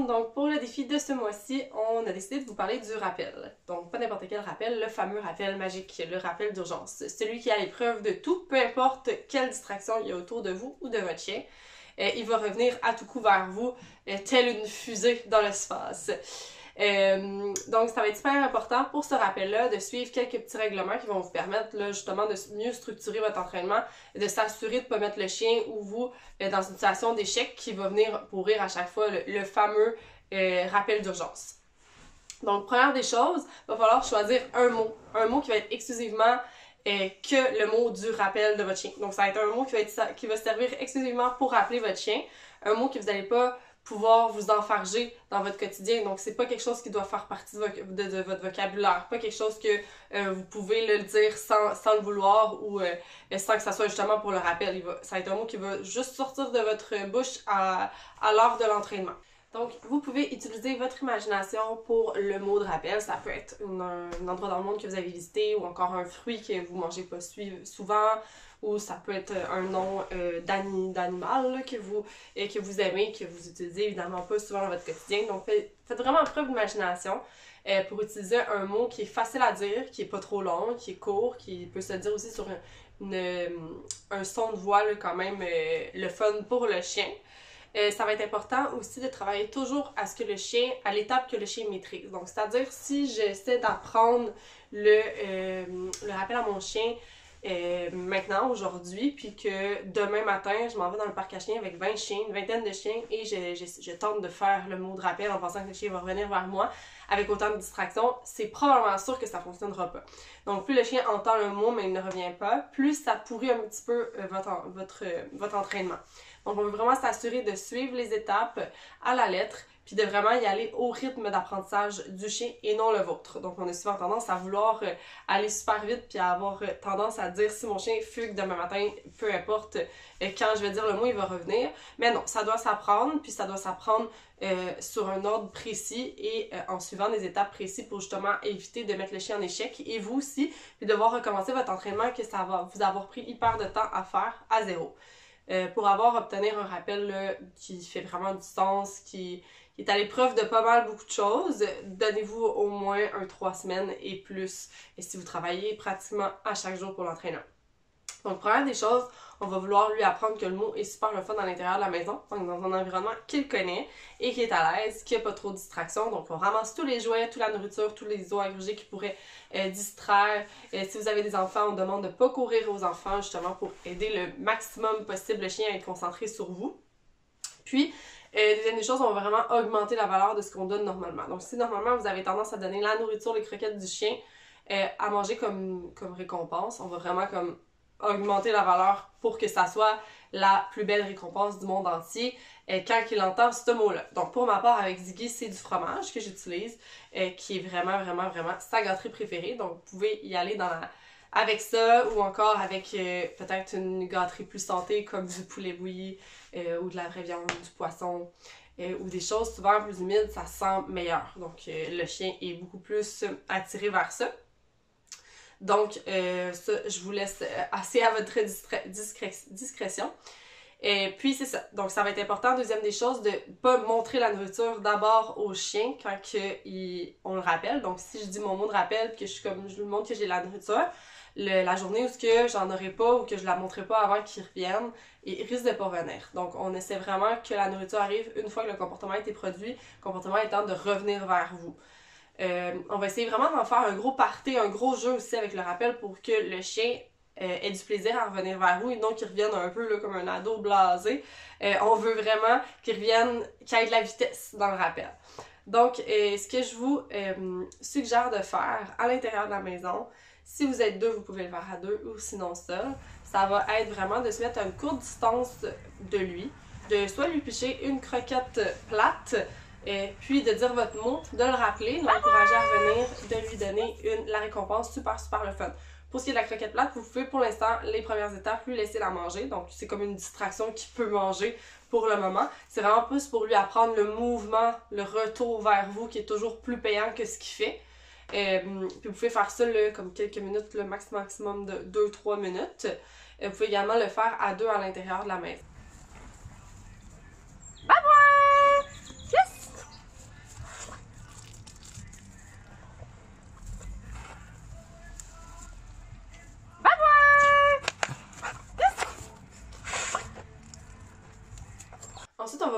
monde! Donc pour le défi de ce mois-ci, on a décidé de vous parler du rappel. Donc pas n'importe quel rappel, le fameux rappel magique, le rappel d'urgence. Celui qui a l'épreuve de tout, peu importe quelle distraction il y a autour de vous ou de votre chien. Il va revenir à tout coup vers vous, telle une fusée dans l'espace. Donc ça va être super important pour ce rappel-là de suivre quelques petits règlements qui vont vous permettre là, justement de mieux structurer votre entraînement et de s'assurer de ne pas mettre le chien ou vous dans une situation d'échec qui va venir pourrir à chaque fois le fameux rappel d'urgence. Donc première des choses, il va falloir choisir un mot qui va être exclusivement que le mot du rappel de votre chien. Donc ça va être un mot qui va servir exclusivement pour rappeler votre chien, un mot que vous n'allez pas pouvoir vous enfarger dans votre quotidien. Donc, c'est pas quelque chose qui doit faire partie de votre vocabulaire. Pas quelque chose que vous pouvez le dire sans le vouloir ou sans que ça soit justement pour le rappel. Ça va être un mot qui va juste sortir de votre bouche à l'heure de l'entraînement. Donc, vous pouvez utiliser votre imagination pour le mot de rappel. Ça peut être un endroit dans le monde que vous avez visité ou encore un fruit que vous mangez pas souvent, ou ça peut être un nom d'animal que vous aimez, que vous utilisez évidemment pas souvent dans votre quotidien. Donc, faites vraiment preuve d'imagination pour utiliser un mot qui est facile à dire, qui est pas trop long, qui est court, qui peut se dire aussi sur un son de voix là, quand même le fun pour le chien. Ça va être important aussi de travailler toujours à l'étape que le chien maîtrise. Donc, c'est-à-dire si j'essaie d'apprendre le rappel à mon chien maintenant, aujourd'hui, puis que demain matin, je m'en vais dans le parc à chiens avec 20 chiens, une vingtaine de chiens, et je tente de faire le mot de rappel en pensant que le chien va revenir vers moi avec autant de distractions, c'est probablement sûr que ça ne fonctionnera pas. Donc, plus le chien entend le mot mais il ne revient pas, plus ça pourrit un petit peu votre entraînement. Donc, on veut vraiment s'assurer de suivre les étapes à la lettre, puis de vraiment y aller au rythme d'apprentissage du chien et non le vôtre. Donc, on a souvent tendance à vouloir aller super vite puis à avoir tendance à dire si mon chien fugue demain matin, peu importe quand je vais dire le mot, il va revenir. Mais non, ça doit s'apprendre, puis ça doit s'apprendre sur un ordre précis et en suivant des étapes précises pour justement éviter de mettre le chien en échec et vous aussi, puis devoir recommencer votre entraînement que ça va vous avoir pris hyper de temps à faire à zéro. Pour obtenir un rappel là, qui fait vraiment du sens, qui est à l'épreuve de pas mal beaucoup de choses, donnez-vous au moins 3 semaines et plus et si vous travaillez pratiquement à chaque jour pour l'entraînement. Donc, première des choses, on va vouloir lui apprendre que le mot est super le fun à l'intérieur de la maison, donc dans un environnement qu'il connaît et qui est à l'aise, qui n'a pas trop de distractions. Donc, on ramasse tous les jouets, toute la nourriture, tous les os à gruger qui pourraient distraire. Si vous avez des enfants, on demande de ne pas courir aux enfants justement pour aider le maximum possible le chien à être concentré sur vous. Puis, deuxième des choses, on va vraiment augmenter la valeur de ce qu'on donne normalement. Donc, si normalement vous avez tendance à donner la nourriture, les croquettes du chien à manger comme récompense, on va vraiment comme augmenter la valeur pour que ça soit la plus belle récompense du monde entier quand il entend ce mot-là. Donc, pour ma part, avec Ziggy, c'est du fromage que j'utilise, qui est vraiment, vraiment, vraiment sa gâterie préférée. Donc, vous pouvez y aller avec ça ou encore avec peut-être une gâterie plus santé comme du poulet bouilli ou de la vraie viande, du poisson ou des choses souvent plus humides, ça sent meilleur. Donc, le chien est beaucoup plus attiré vers ça. Donc, ça, je vous laisse assez à votre discrétion. Puis, c'est ça. Donc, ça va être important. Deuxième des choses, de ne pas montrer la nourriture d'abord au chien quand on le rappelle. Donc, si je dis mon mot de rappel puis que je lui montre que j'ai la nourriture, la journée où j'en aurai pas ou que je la montrerai pas avant qu'il revienne, il risque de pas venir. Donc, on essaie vraiment que la nourriture arrive une fois que le comportement a été produit, le comportement étant de revenir vers vous. On va essayer vraiment d'en faire un gros party, un gros jeu aussi avec le rappel pour que le chien ait du plaisir à revenir vers vous et non qu'il revienne un peu là, comme un ado blasé. On veut vraiment qu'il ait de la vitesse dans le rappel. Donc, ce que je vous suggère de faire à l'intérieur de la maison, si vous êtes deux, vous pouvez le faire à deux ou sinon seul, ça va être vraiment de se mettre à une courte distance de lui, de soit lui picher une croquette plate, puis de dire votre mot, de le rappeler, de l'encourager à revenir, de lui donner la récompense super le fun. Pour ce qui est de la croquette plate, vous pouvez pour l'instant, les premières étapes, lui laisser la manger. Donc c'est comme une distraction qu'il peut manger pour le moment. C'est vraiment plus pour lui apprendre le mouvement, le retour vers vous qui est toujours plus payant que ce qu'il fait. Puis vous pouvez faire ça là, comme quelques minutes, le maximum de 2-3 minutes. Vous pouvez également le faire à deux à l'intérieur de la maison.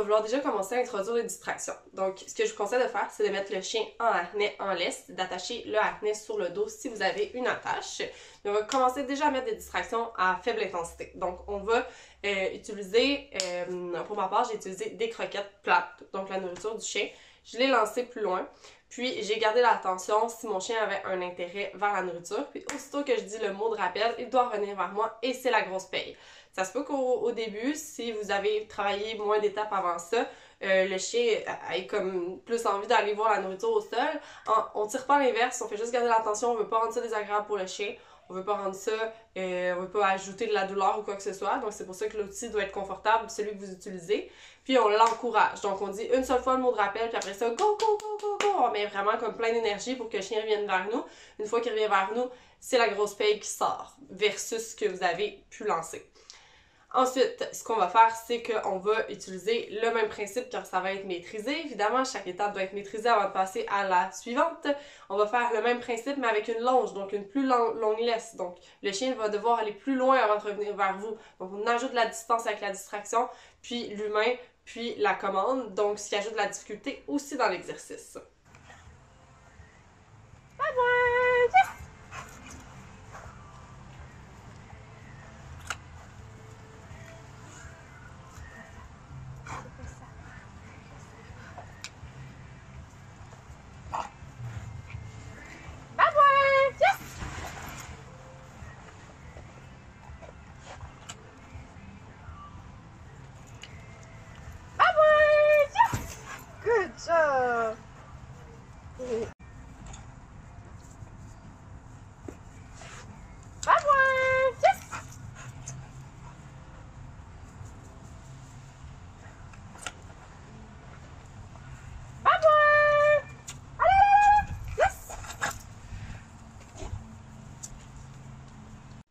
vouloir déjà commencer à introduire les distractions. Donc, ce que je vous conseille de faire, c'est de mettre le chien en harnais, en laisse, d'attacher le harnais sur le dos si vous avez une attache. Mais on va commencer déjà à mettre des distractions à faible intensité. Donc, on va utiliser, pour ma part, j'ai utilisé des croquettes plates, donc la nourriture du chien. Je l'ai lancé plus loin. Puis, j'ai gardé l'attention si mon chien avait un intérêt vers la nourriture. Puis, aussitôt que je dis le mot de rappel, il doit revenir vers moi et c'est la grosse paye. Ça se peut qu'au début, si vous avez travaillé moins d'étapes avant ça, le chien ait comme plus envie d'aller voir la nourriture au sol. On tire pas à l'inverse, on fait juste garder l'attention, on veut pas rendre ça désagréable pour le chien. On veut pas rendre ça, on veut pas ajouter de la douleur ou quoi que ce soit. Donc, c'est pour ça que l'outil doit être confortable, celui que vous utilisez. Puis, on l'encourage. Donc, on dit une seule fois le mot de rappel, puis après ça, go, go, go, go, go. On met vraiment comme plein d'énergie pour que le chien revienne vers nous. Une fois qu'il revient vers nous, c'est la grosse paye qui sort versus ce que vous avez pu lancer. Ensuite, ce qu'on va faire, c'est qu'on va utiliser le même principe quand ça va être maîtrisé. Évidemment, chaque étape doit être maîtrisée avant de passer à la suivante. On va faire le même principe, mais avec une longe, donc une plus longue laisse. Donc, le chien va devoir aller plus loin avant de revenir vers vous. Donc, on ajoute de la distance avec la distraction, puis l'humain, puis la commande. Donc, ce qui ajoute de la difficulté aussi dans l'exercice. Bye bye! Yes! Good job. Bye bye! Yes! Bye bye! Allez! Yes!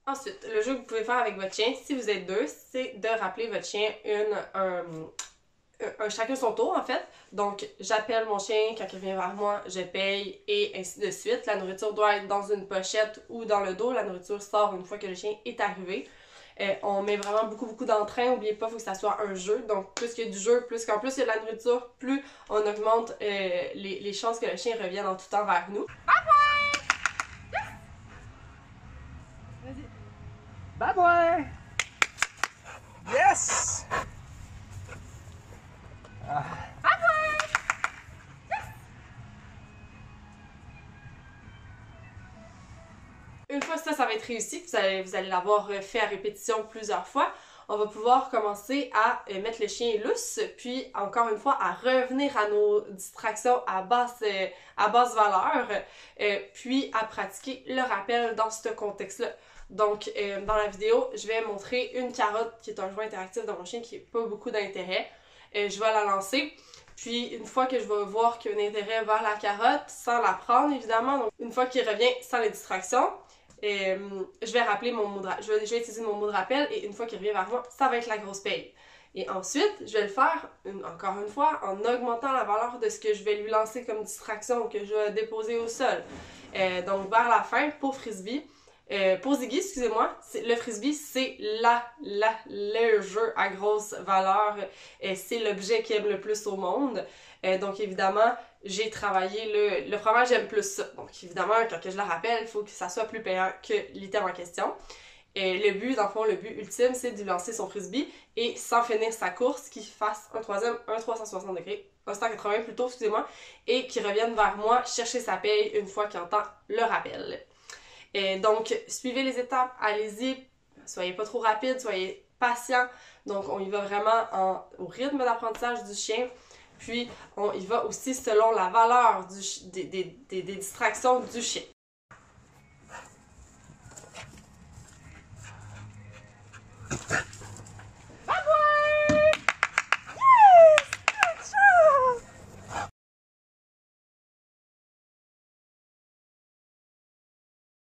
Ensuite, le jeu que vous pouvez faire avec votre chien, si vous êtes deux, c'est de rappeler votre chien chacun son tour en fait. Donc j'appelle mon chien, quand il vient vers moi, je paye et ainsi de suite. La nourriture doit être dans une pochette ou dans le dos. La nourriture sort une fois que le chien est arrivé. On met vraiment beaucoup d'entrain. N'oubliez pas, il faut que ça soit un jeu. Donc plus qu'il y a du jeu, plus qu'en plus il y a de la nourriture, plus on augmente les chances que le chien revienne en tout temps vers nous. Bye bye. Yes. Une fois ça va être réussi, vous allez l'avoir fait à répétition plusieurs fois, on va pouvoir commencer à mettre le chien lousse, puis encore une fois à revenir à nos distractions à basse valeur, puis à pratiquer le rappel dans ce contexte-là. Donc, dans la vidéo, je vais montrer une carotte qui est un jouet interactif dans mon chien qui n'a pas beaucoup d'intérêt. Je vais la lancer. Puis, une fois que je vais voir qu'il y a un intérêt vers la carotte, sans la prendre évidemment, donc une fois qu'il revient sans les distractions, je vais rappeler mon mot de rappel. Je vais utiliser mon mot de rappel et une fois qu'il revient vers moi, ça va être la grosse paye. Et ensuite, je vais le faire, encore une fois, en augmentant la valeur de ce que je vais lui lancer comme distraction que je vais déposer au sol. Donc, vers la fin, pour Frisbee, pour Ziggy, excusez-moi, le frisbee, c'est le jeu à grosse valeur. C'est l'objet qu'il aime le plus au monde. Donc évidemment, j'ai travaillé le fromage, j'aime plus ça. Donc évidemment, quand je le rappelle, il faut que ça soit plus payant que l'item en question. Le but, dans le fond, le but ultime, c'est de lancer son frisbee et sans finir sa course, qu'il fasse un 360 degrés, un 180 plutôt, excusez-moi, et qu'il revienne vers moi chercher sa paye une fois qu'il entend le rappel. Donc, suivez les étapes, allez-y, soyez pas trop rapide, soyez patient. Donc, on y va vraiment au rythme d'apprentissage du chien. Puis, on y va aussi selon la valeur des distractions du chien.